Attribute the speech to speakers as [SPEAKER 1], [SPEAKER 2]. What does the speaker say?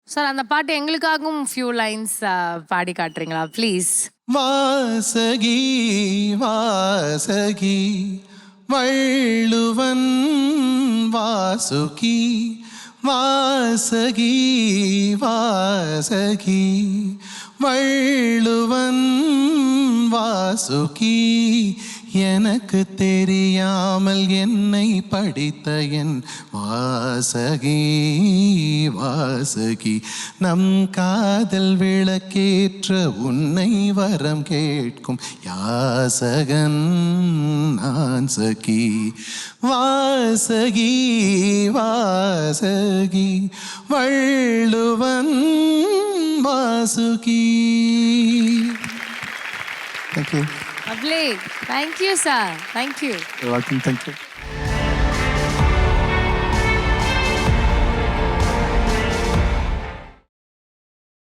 [SPEAKER 1] Sir அந்த பாட்டு எங்களுக்காகவும் ஃபியூ லைன்ஸ் பாடி காட்டுறீங்களா ப்ளீஸ்?
[SPEAKER 2] வாசகி வாசகி வள்ளுவன் வாசுகி வாசகி வாசகி வள்ளுவன் வாசுகி எனக்கு தெரியாமல் என்னை படித்த என் வாசகி வாசகி நம் காதல் விளக்கேற்ற உன்னை வரம் கேட்கும் யாசகன் நான் சகி வாசகி Vasagi Valluvan Vasuki. Thank you.
[SPEAKER 1] Lovely. Thank you, sir. Thank you.
[SPEAKER 2] You're welcome. Thank you.